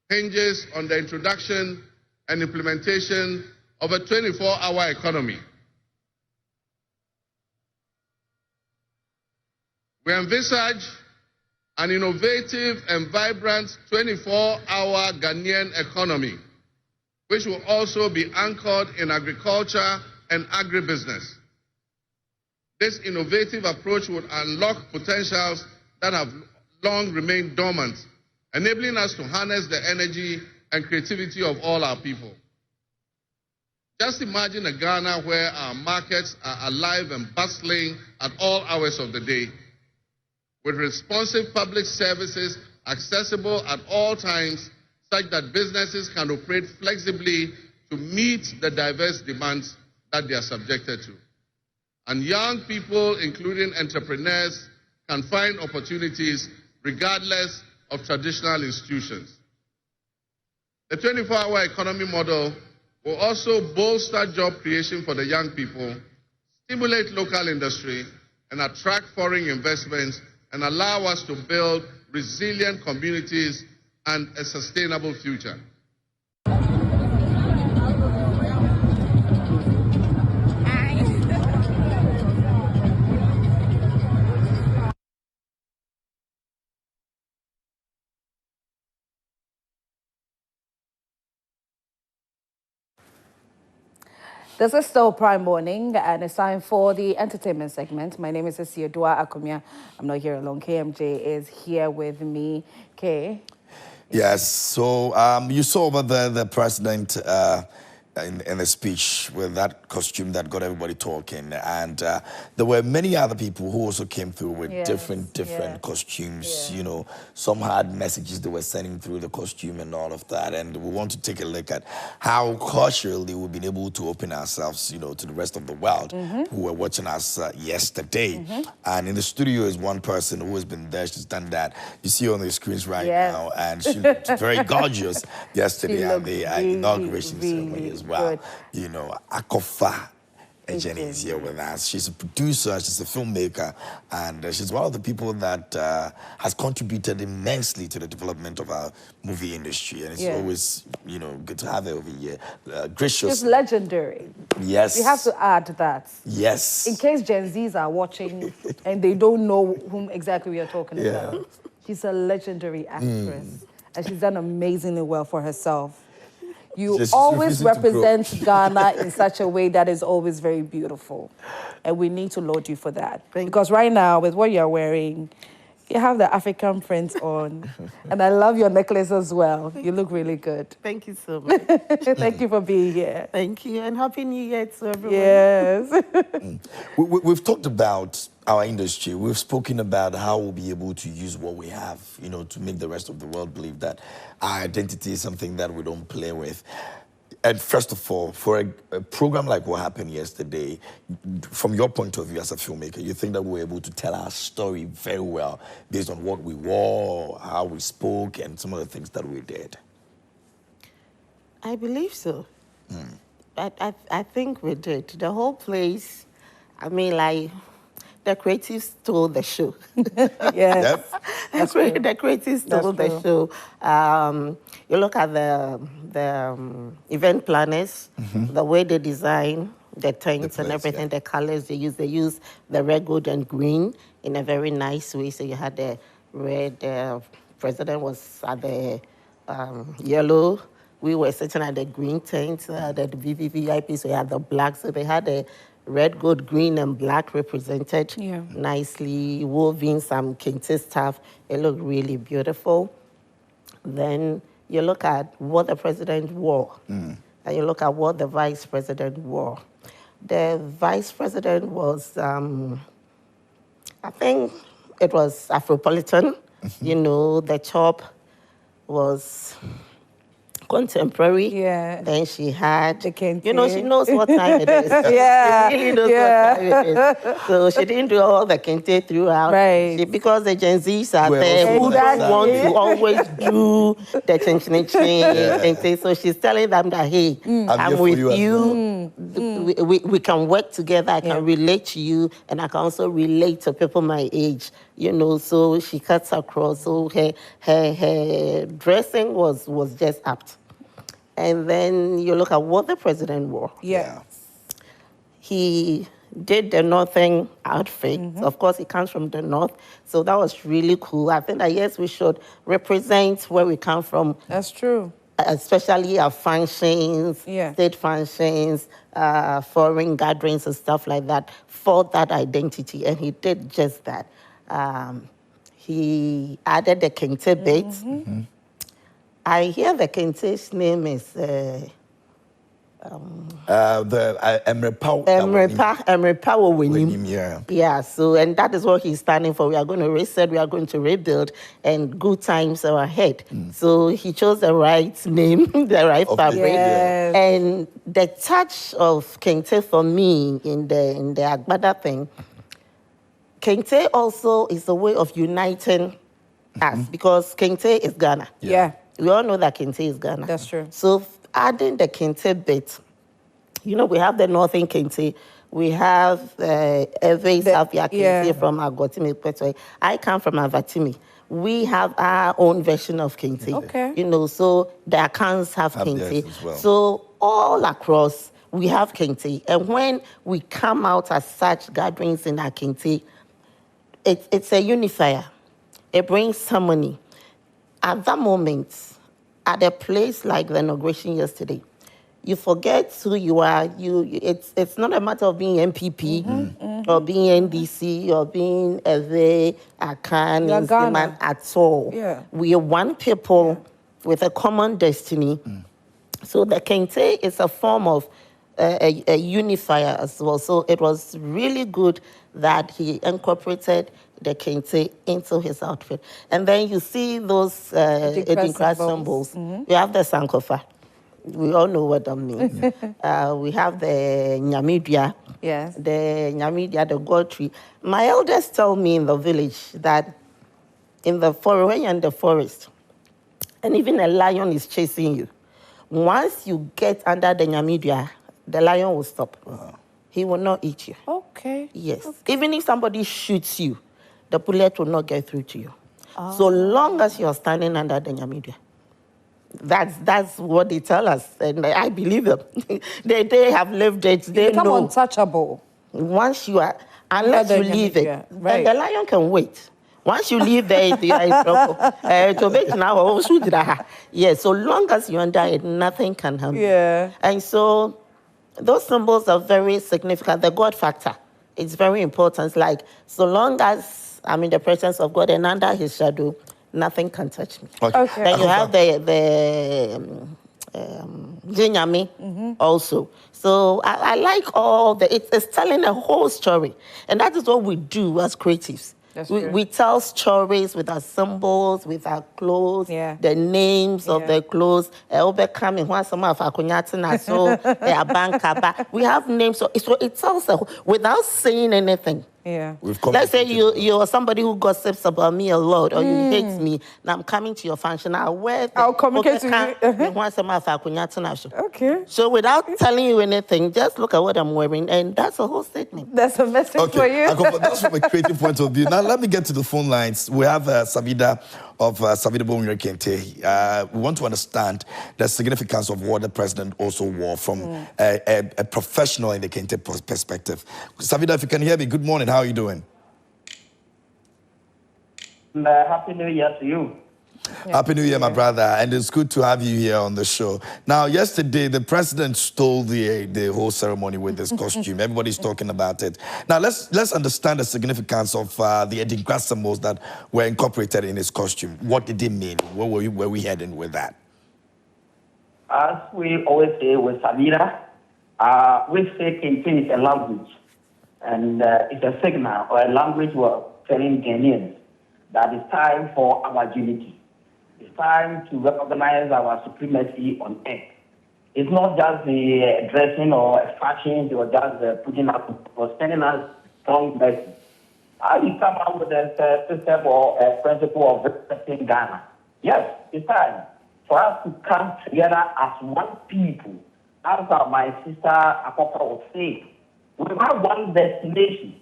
hinges on the introduction and implementation of a 24-hour economy. We envisage an innovative and vibrant 24-hour Ghanaian economy, which will also be anchored in agriculture and agribusiness. This innovative approach would unlock potentials that have long remained dormant, enabling us to harness the energy and creativity of all our people. Just imagine a Ghana where our markets are alive and bustling at all hours of the day, with responsive public services accessible at all times, such that businesses can operate flexibly to meet the diverse demands that they are subjected to. And young people, including entrepreneurs, can find opportunities regardless of traditional institutions. The 24-hour economy model will also bolster job creation for the young people, stimulate local industry, and attract foreign investments, and allow us to build resilient communities and a sustainable future. This is still Prime Morning, and it's time for the entertainment segment. My name is Asiodua Akumia. I'm not here alone. KMJ is here with me. Kay? Yes, so you saw over the president in the speech with that costume that got everybody talking, and there were many other people who also came through with different costumes. You know, some had messages they were sending through the costume and all of that, and we want to take a look at how culturally we've been able to open ourselves, you know, to the rest of the world who were watching us yesterday. And in the studio is one person who has been there. She's done that. You see her on the screens right now, and she looked very gorgeous yesterday at the inauguration ceremony as well. Good. You know, Akofa Jenny is here with us. She's a producer, she's a filmmaker, and she's one of the people that has contributed immensely to the development of our movie industry. And it's always, you know, good to have her over here. Gracious. She's legendary. Yes. We have to add that. Yes. In case Gen Zs are watching and they don't know whom exactly we are talking about. She's a legendary actress. And she's done amazingly well for herself. You always represent Ghana in such a way that is always very beautiful. And we need to laud you for that. Because right now, with what you're wearing, you have the African print on. And I love your necklace as well. You look really good. Thank you so much. Thank you for being here. Thank you. And Happy New Year to everyone. Yes. We've talked about our industry. We've spoken about how we'll be able to use what we have, you know, to make the rest of the world believe that our identity is something that we don't play with. And first of all, for a program like what happened yesterday, from your point of view as a filmmaker, you think that we were able to tell our story very well based on what we wore, how we spoke, and some of the things that we did? I believe so. I think we did. The whole place, I mean, like, the creatives stole the show. Yes. The creatives stole the show. You look at the event planners, the way they design the tents and everything, the colors they use. They use the red, gold, and green in a very nice way. So you had the red, president was at the yellow. We were sitting at the green tent, the VVVIP, so you had the black. So they had the red, gold, green, and black represented nicely, woven some Kente stuff. It looked really beautiful. Then you look at what the president wore, and you look at what the vice president wore. The vice president was, I think it was Afropolitan. You know, the top was contemporary. Yeah. Then she had the Kente. You know, she knows what time it is. She really knows what time it is. So she didn't do all the Kente throughout. Right. Because the Gen Zs are there who don't want to always do the Kente. So she's telling them that, hey, I'm with you. We can work together. I can relate to you, and I can also relate to people my age. you know, so she cuts across. So her dressing was just apt. And then you look at what the president wore. Yeah. He did the northern outfit. Of course, he comes from the north. So that was really cool. I think that, yes, we should represent where we come from. That's true. Especially our functions, state functions, foreign gatherings and stuff like that, for that identity. And he did just that. He added the Kente bit. I hear the Kente's name is... the Emrepa. Yeah, so, and that is what he's standing for. We are going to reset, we are going to rebuild, and good times are ahead. So he chose the right name, the right fabric. Yes. And the touch of Kente for me in the Agbada thing, Kente also is a way of uniting us, because Kente is Ghana. Yeah. We all know that Kente is Ghana. That's true. So adding the Kente bit, you know, we have the Northern Kente, we have Eve Savia Kente from Agotimi, Petoi. I come from Avatimi. We have our own version of Kente. Okay. You know, so the accounts have Kente. Well. So all across, we have Kente. And when we come out as such gatherings in our Kente, it's a unifier. It brings harmony. At that moment, at a place like the inauguration yesterday, you forget who you are. It's not a matter of being MPP or being NDC or being Eve, Akan, Insiman at all. Yeah. We are one people with a common destiny. So the Kente is a form of a unifier as well. So it was really good that he incorporated the Kente into his outfit. And then you see those Edinkra symbols. You have the Sankofa. We all know what that means. We have the Nyamidya. Yes. The Nyamidya, the gold tree. My elders tell me in the village that in the forest, when you're in the forest, and even a lion is chasing you, once you get under the Nyamidya, the lion will stop. He will not eat you. Okay. Yes. Okay. Even if somebody shoots you, the bullet will not get through to you. So long as you're standing under the Nyamidya. That's what they tell us, and I believe them. they have lived it. They become know. Untouchable. Once you are, unless you leave it, right. then the lion can wait. Once you leave there, yes, so long as you're under it, nothing can harm you. Yeah. And so those symbols are very significant. The God factor, it's very important. Like, so long as I'm in the presence of God and under his shadow, nothing can touch me. Okay. Then you have the Jinyami also. So I like all it's telling a whole story. And that is what we do as creatives. We tell stories with our symbols, with our clothes, the names of the clothes. We have names. So it tells us without saying anything. Yeah. Let's say you're somebody who gossips about me a lot, or you hate me, and I'm coming to your function. I'll communicate to you. Okay. So without telling you anything, just look at what I'm wearing, and that's a whole statement. That's a message for you. That's from a creative point of view. Now let me get to the phone lines. We have Savida of Savida Bonwire Kente. We want to understand the significance of what the president also wore from a professional in the Kente perspective. Savida, if you can hear me, good morning. How are you doing? Happy New Year to you. Happy New Year, my brother, and it's good to have you here on the show. Now, yesterday, the president stole the whole ceremony with his costume. Everybody's talking about it. Now, let's understand the significance of the Edinkra symbols that were incorporated in his costume. What did it mean? Where were we heading with that? As we always say with Savida, we say Kente is a language, and it's a signal or a language we're telling Ghanaians that it's time for our unity. It's time to recognize our supremacy on earth. It's not just the dressing or fashion or just putting up or sending us strong message. How you come up with a system or a principle of representing Ghana? Yes, it's time for us to come together as one people. As my sister Akopa was saying, we have one destination.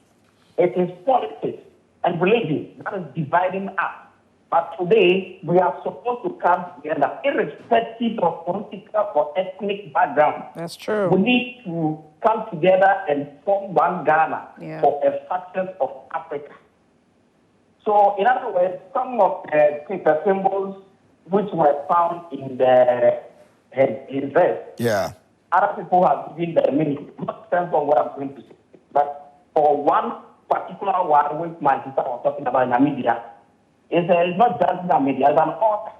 It is politics. and religion that is dividing us. But today, we are supposed to come together, irrespective of political or ethnic background. That's true. We need to come together and form one Ghana for a success of Africa. So, in other words, some of the symbols which were found in his verse, other people have given the meaning, not sense of what I'm going to say. But for one particular one, which my sister was talking about in Namibia, it's not just Namibia, it's an altar.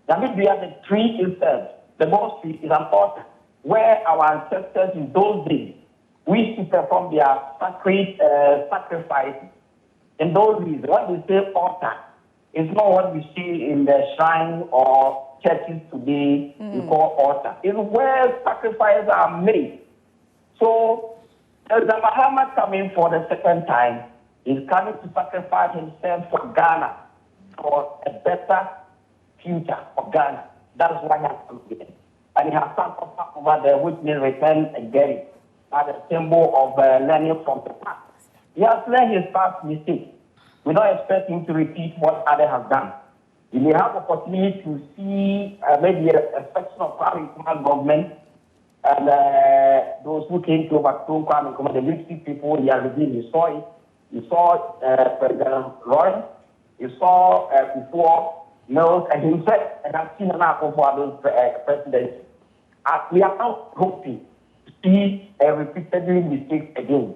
Namibia, the tree itself, the most tree is an altar, where our ancestors in those days, we used to perform their sacred sacrifices. In those days, when we say altar, it's not what we see in the shrine or churches today, we call altar. It's where sacrifices are made. So, the Mahama coming for the second time is coming to sacrifice himself for Ghana, for a better future for Ghana. That is why he has come here. And he has some over there, which means return again, as a symbol of learning from the past. He has learned his past mistakes. We don't expect him to repeat what others have done. You may have opportunity to see maybe a section of Kwame Nkrumah government and those who came to overthrow Kwame Nkrumah, the military people, he has revealed, you saw it. You saw President Roy, you saw Kufuor, Mills, and himself, and I've seen enough of those presidents. We are now hoping to see repeatedly mistakes again.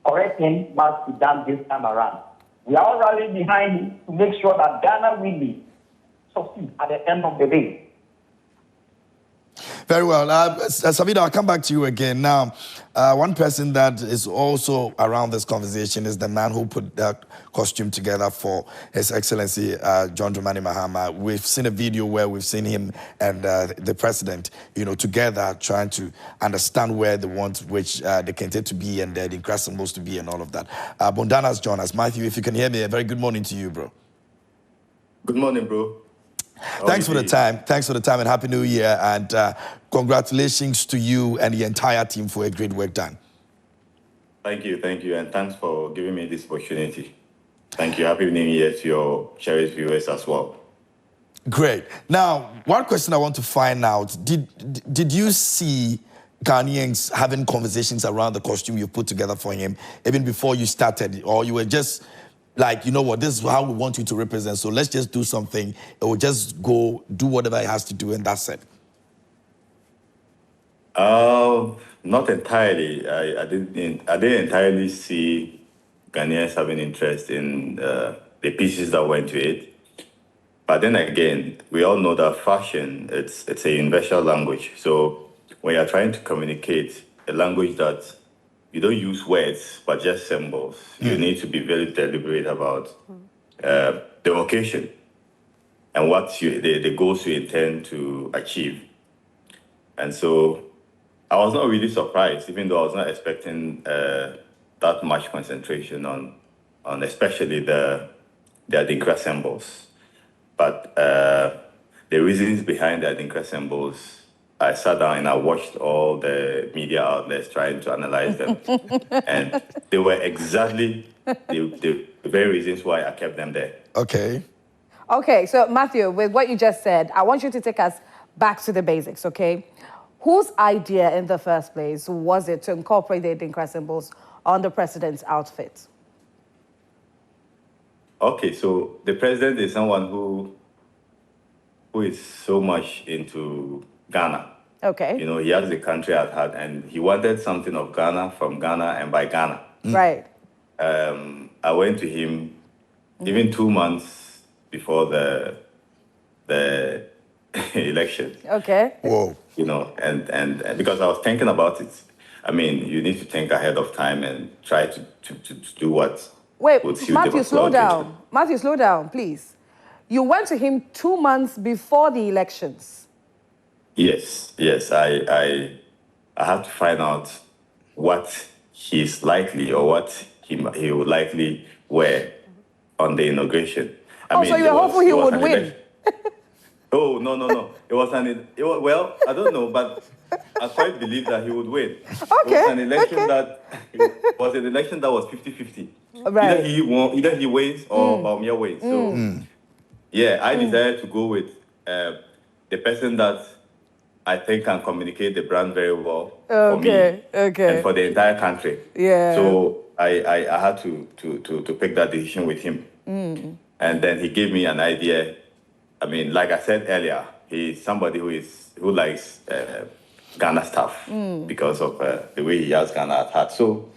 Correcting must be done this time around. We are all rallying behind him to make sure that Ghana really succeed at the end of the day. Very well. Savita, I'll come back to you again. Now, one person that is also around this conversation is the man who put that costume together for His Excellency John Dramani Mahama. We've seen a video where we've seen him and the president, together trying to understand where they want which the Kente to be and the Nkra symbols to be and all of that. Bondana's joined us. Matthew, if you can hear me, a very good morning to you, bro. Good morning, bro. Thanks for the time. Thanks for the time and Happy New Year. And congratulations to you and the entire team for a great work done. Thank you. And thanks for giving me this opportunity. Thank you. Happy New Year to your cherished viewers as well. Great. Now, one question I want to find out, did you see Ghanaians having conversations around the costume you put together for him even before you started, or you were just like, you know what, this is how we want you to represent, so let's just do something, or just go do whatever it has to do, and that's it? Not entirely. I didn't entirely see Ghanaians having interest in the pieces that went to it. But then again, we all know that fashion, it's a universal language. So when you're trying to communicate a language that you don't use words, but just symbols. You need to be very deliberate about the occasion and what the goals you intend to achieve. And so I was not really surprised, even though I was not expecting that much concentration on especially the Adinkra symbols. But the reasons behind the Adinkra symbols, I sat down and I watched all the media outlets trying to analyze them. And they were exactly the very reasons why I kept them there. Okay. Okay, so Matthew, with what you just said, I want you to take us back to the basics, okay? Whose idea in the first place was it to incorporate the Adinkra symbols on the president's outfit? Okay, so the president is someone who is so much into Ghana. Okay. He has the country at heart, and he wanted something of Ghana, from Ghana, and by Ghana. Right. I went to him even 2 months before the election. Okay. Whoa. And because I was thinking about it. I mean, you need to think ahead of time and try to do what. Wait, Matthew, slow down. Matthew, slow down, please. You went to him 2 months before the elections. Yes. I have to find out what he's likely or what he would likely wear on the inauguration. So you were hopeful he would win? Oh, no. Well, I don't know, but I quite believe that he would win. Okay. It was an election that was 50-50. Right. Either he wins or Bawumia wins. So, yeah, I decided to go with the person that I think can communicate the brand very well for me and for the entire country. Yeah. So I had to pick that decision with him. And then he gave me an idea. I mean, like I said earlier, he's somebody who likes Ghana stuff because of the way he has Ghana at heart. So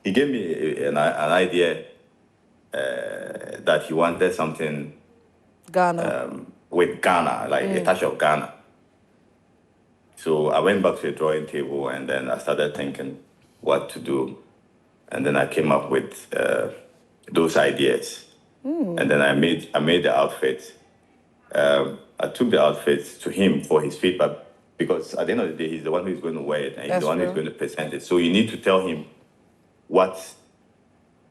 he gave me an idea that he wanted something Ghana. with Ghana, like a touch of Ghana. So I went back to the drawing table and then I started thinking what to do. And then I came up with those ideas. And then I made the outfit. I took the outfit to him for his feedback because at the end of the day, he's the one who's going to wear it and he's the one who's going to present it. So you need to tell him what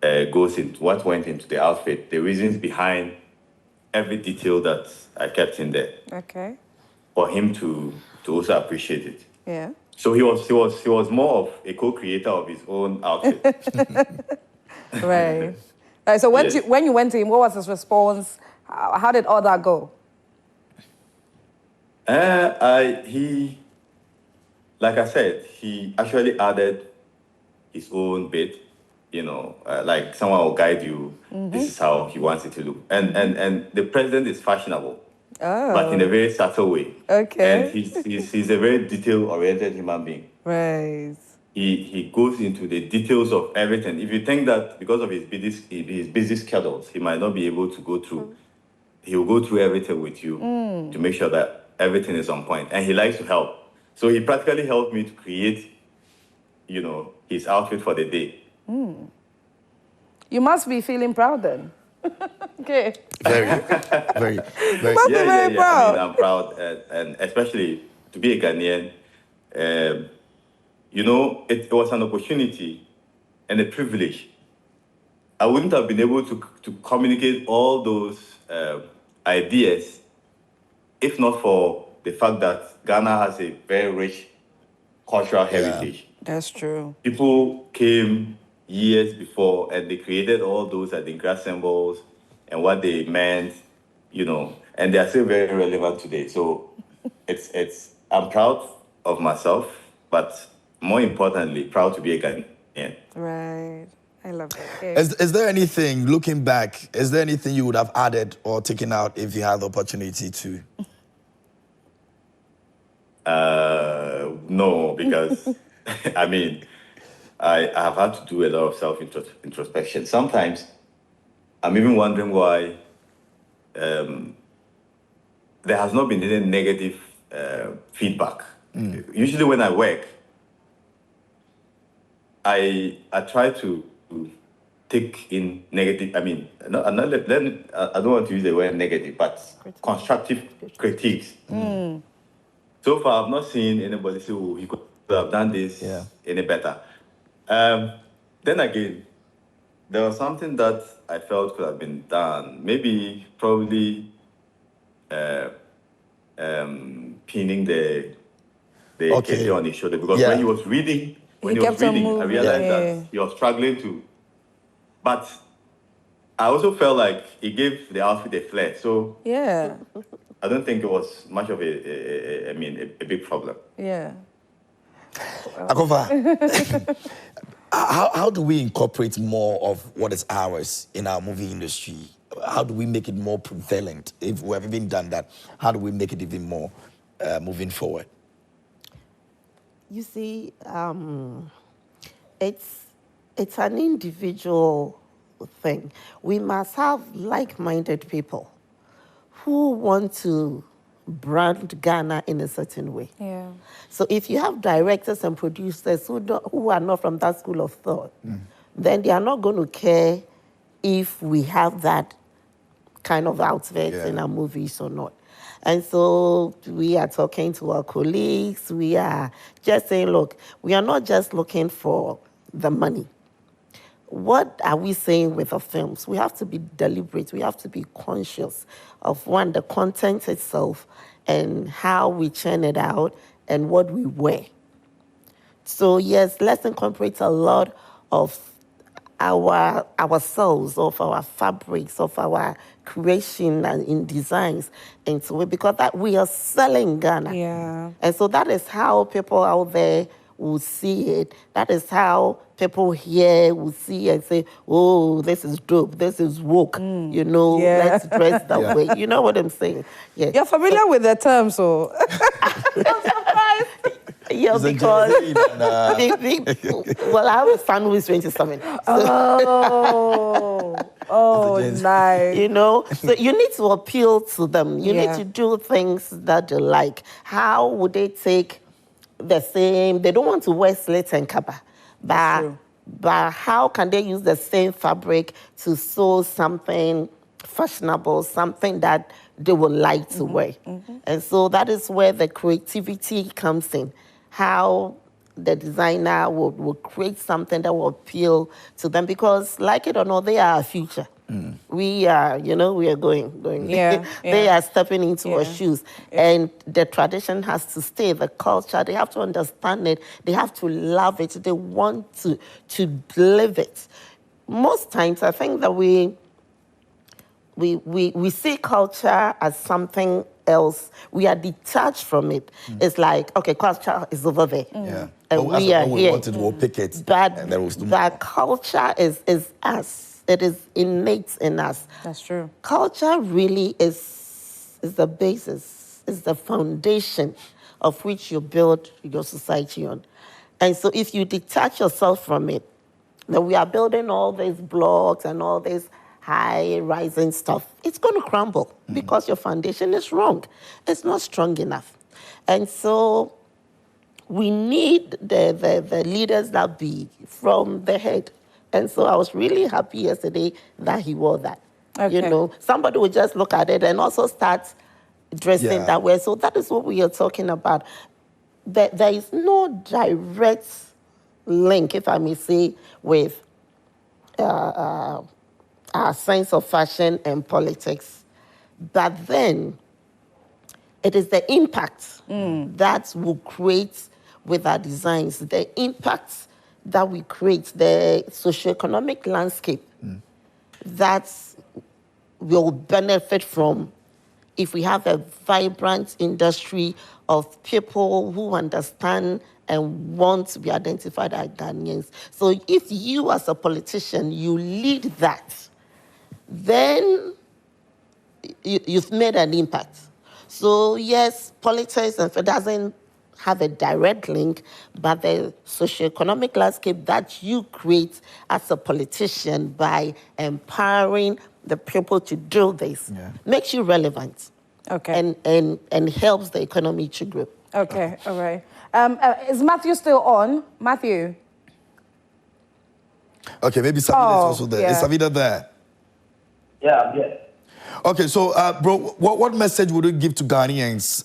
went into the outfit, the reasons behind every detail that I kept in there. Okay. For him to also appreciate it. Yeah. So he was more of a co-creator of his own outfit. Right. Right. So when you went to him, what was his response? How did all that go? He, like I said, he actually added his own bit. Like someone will guide you. This is how he wants it to look. And the president is fashionable. Oh. But in a very subtle way. Okay. And he's a very detail-oriented human being. Right. He goes into the details of everything. If you think that because of his busy schedules, he might not be able to go through, he will go through everything with you to make sure that everything is on point. And he likes to help. So he practically helped me to create, his outfit for the day. You must be feeling proud then. Okay. Very, very, very. Must be very proud. I mean, I'm proud, and especially to be a Ghanaian. It was an opportunity and a privilege. I wouldn't have been able to communicate all those ideas if not for the fact that Ghana has a very rich cultural heritage. That's true. People came years before and they created all those Adinkra symbols and what they meant, and they are still very relevant today. So I'm proud of myself, but more importantly, proud to be a Ghanaian. Right. I love it. Okay. Is there anything, looking back, is there anything you would have added or taken out if you had the opportunity to? No, because, I have had to do a lot of self-introspection. Sometimes I'm even wondering why there has not been any negative feedback. Usually when I work, I try to take in negative, I don't want to use the word negative, but constructive critiques. So far, I've not seen anybody say, oh, you could have done this any better. Then again, there was something that I felt could have been done. Probably pinning the Kente on his shoulder. Because when he was reading, I realized that he was struggling to. But I also felt like he gave the outfit a flair. So I don't think it was much of a big problem. Yeah. Agambire, how do we incorporate more of what is ours in our movie industry? How do we make it more prevalent? If we have even done that, how do we make it even more moving forward? You see, it's an individual thing. We must have like-minded people who want to brand Ghana in a certain way. Yeah. So if you have directors and producers who are not from that school of thought, then they are not going to care if we have that kind of outfit in our movies or not. And so we are talking to our colleagues. We are just saying, look, we are not just looking for the money. what are we saying with the films? We have to be deliberate. We have to be conscious of, one, the content itself and how we churn it out and what we wear. So yes, let's incorporate a lot of ourselves, of our fabrics, of our creation and in designs into it, because that we are selling Ghana. Yeah. And so that is how people out there will see it. That is how people here will see and say, oh, this is dope, this is woke, you know, let's dress that way. You know what I'm saying? Yeah. You're familiar with the term, so I'm surprised. Yeah, because well, I have a son who is 27. Oh, nice. You know, so you need to appeal to them. You need to do things that they like. How would they take the same? They don't want to wear slits and kaba, but how can they use the same fabric to sew something fashionable, something that they would like to wear? And so that is where the creativity comes in. How the designer will create something that will appeal to them, because, like it or not, they are our future. We are, you know, we are going. Yeah, They are stepping into our shoes. And the tradition has to stay, the culture, they have to understand it, they have to love it, they want to live it. Most times, I think that we see culture as something else. We are detached from it. It's like, okay, culture is over there. And we are here. Wanted, we'll pick it. But culture is us. It is innate in us. That's true. Culture really is the basis, is the foundation of which you build your society on. And so if you detach yourself from it, then we are building all these blocks and all this high-rising stuff, it's going to crumble because your foundation is wrong. It's not strong enough. And so we need the leaders that be from the head. And so I was really happy yesterday that he wore that. Okay. You know, somebody would just look at it and also start dressing that way. So that is what we are talking about. There is no direct link, if I may say, with our sense of fashion and politics. But then it is the impact that will create with our designs, the impact that we create, the socioeconomic landscape that will benefit from if we have a vibrant industry of people who understand and want to be identified as Ghanaians. So if you as a politician, you lead that, then you've made an impact. So yes, politics and it doesn't have a direct link, but the socioeconomic landscape that you create as a politician by empowering the people to do this makes you relevant. Okay. And helps the economy to grow. Okay, all right. Is Matthew still on? Matthew? Okay, maybe Savita is also there. Yeah. Is Savita there? Yeah, yeah. Okay, so, bro, what message would you give to Ghanaians?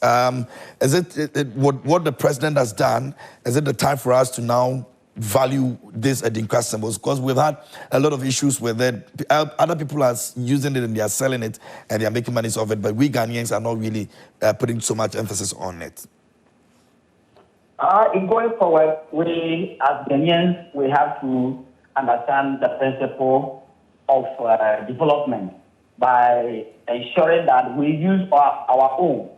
Is it what the president has done? Is it the time for us to now value these Adinkra symbols? Because we've had a lot of issues with it. Other people are using it and they are selling it and they are making money off it, but we Ghanaians are not really putting so much emphasis on it. In going forward, we as Ghanaians, we have to understand the principle of development by ensuring that we use our own.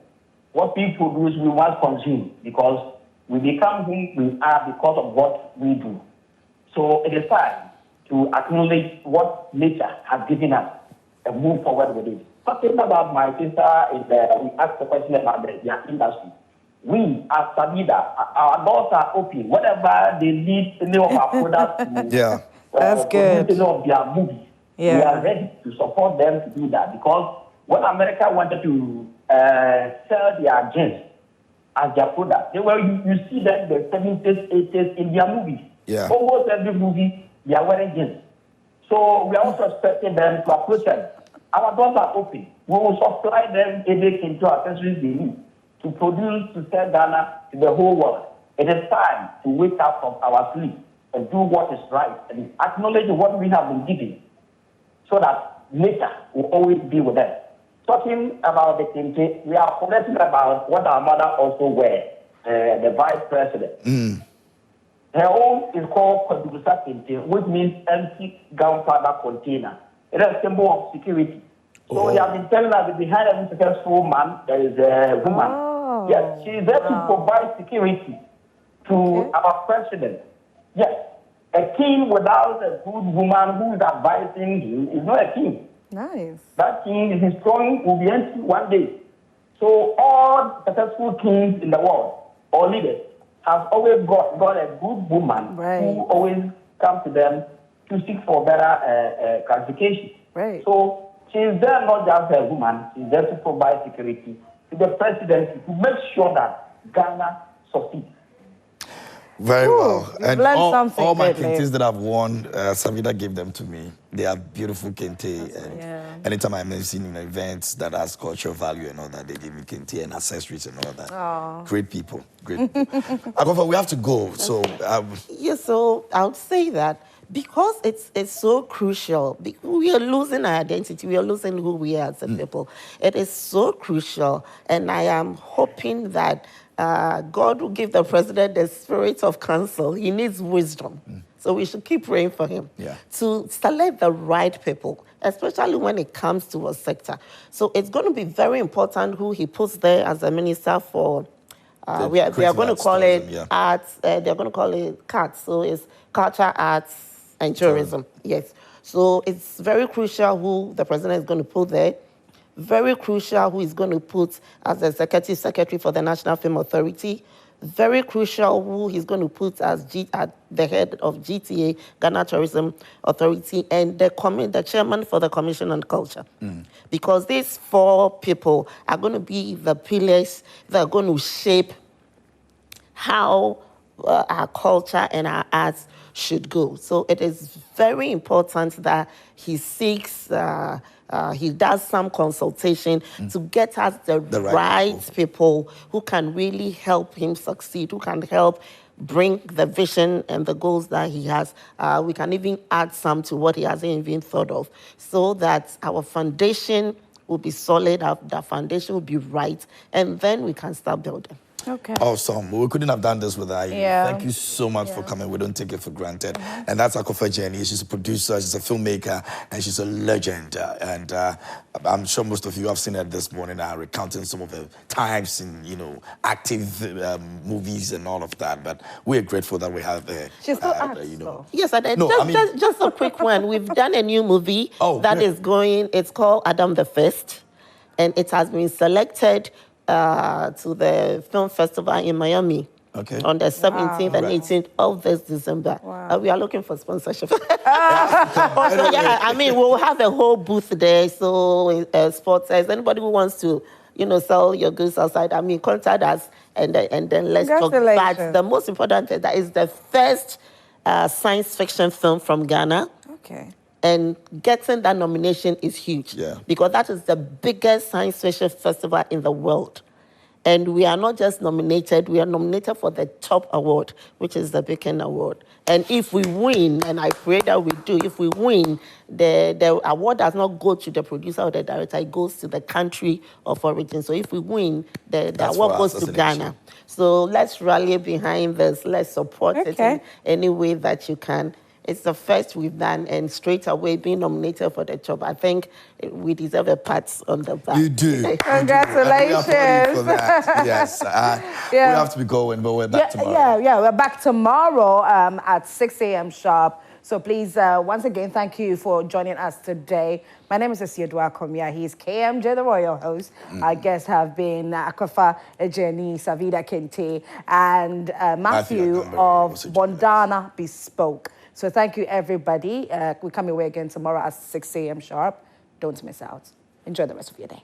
What we produce, we must consume, because we become who we are because of what we do. So it is time to acknowledge what nature has given us and move forward with it. Talking about my sister, we asked the question about their industry. We, as Sabida, our doors are open. Whatever they need, any of our products, that's good. Any of their movies, we are ready to support them to do that. Because when America wanted to sell their jeans as their product, they were, you see them the 70s, 80s in their movies. Yeah. Almost every movie, they are wearing jeans. So we are also expecting them to approach them. Our doors are open. We will supply them everything to accessories they need to produce, to sell Ghana to the whole world. It is time to wake up from our sleep and do what is right and acknowledge what we have been given so that nature will always be with us. Talking about the Kente, we are forgetting about what our mother also wear, the vice president. Her own is called Kondugusa Kente, which means empty gunpowder container. It is a symbol of security. So they have been telling us that behind every successful man, there is a woman. Oh. Yes, she is there to provide security to our president. Yes, a king without a good woman who is advising him is not a king. Nice. That king, his throne will be empty one day. So all successful kings in the world, or leaders, have always got a good woman who always comes to them to seek for better classification. Right. So she is there not just a woman, she is there to provide security to the presidency to make sure that Ghana succeeds. Very well. And all my good, Kentes that I've worn, Savida gave them to me. They are beautiful Kente. And anytime I'm in events that has cultural value and all that, they give me Kente and accessories and all that. Aww. Great people. Great people. Akofa, we have to go. So so I would say that because it's so crucial, we are losing our identity, we are losing who we are as a people. It is so crucial, and I am hoping that God will give the president the spirit of counsel. He needs wisdom. So we should keep praying for him to select the right people, especially when it comes to a sector. So it's going to be very important who he puts there as a minister for, we are going to call it arts, they're going to call it CAT. So it's culture, arts, and tourism. Yes. So it's very crucial who the president is going to put there. Very crucial who is going to put as the executive secretary for the National Film Authority. Very crucial who he's going to put as at the head of GTA, Ghana Tourism Authority, and the chairman for the Commission on Culture. Because these four people are going to be the pillars that are going to shape how our culture and our arts should go. So it is very important that he seeks, he does some consultation to get us the right people who can really help him succeed, who can help bring the vision and the goals that he has. We can even add some to what he hasn't even thought of, so that our foundation will be solid, the foundation will be right, and then we can start building. Okay. Awesome. We couldn't have done this without you. Thank you so much for coming. We don't take it for granted. And that's Akofa Jenny. She's a producer, she's a filmmaker, and she's a legend. And I'm sure most of you have seen her this morning recounting some of the times in, active movies and all of that. But we're grateful that we have her. She's still acts, though. Yes, and just a quick one. We've done a new movie that is going, it's called Adam the First, and it has been selected to the film festival in Miami on the 17th and 18th of this December. We are looking for sponsorship. We'll have a whole booth there. So sportsers, anybody who wants to, sell your goods outside, contact us and then let's talk. But the most important thing, that is the first science fiction film from Ghana. Okay. And getting that nomination is huge because that is the biggest science fiction festival in the world. And we are not just nominated, we are nominated for the top award, which is the Beacon Award. And if we win, and I pray that we do, if we win, the award does not go to the producer or the director, it goes to the country of origin. So if we win, the award goes to Ghana. So let's rally behind this, let's support it in any way that you can. It's the first we've done, and straight away being nominated for the job. I think we deserve a pat on the back. You do. Congratulations. We are for that. Yes. We have to be going, but we're back tomorrow. We're back tomorrow at 6 a.m. sharp. So please, once again, thank you for joining us today. My name is Asiodua Komia. He's KMJ, the royal host. Our guests have been Akofa Jenny, Savida Kente, and Matthew of Bondana Bespoke. So thank you, everybody. We come your way again tomorrow at 6 a.m. sharp. Don't miss out. Enjoy the rest of your day.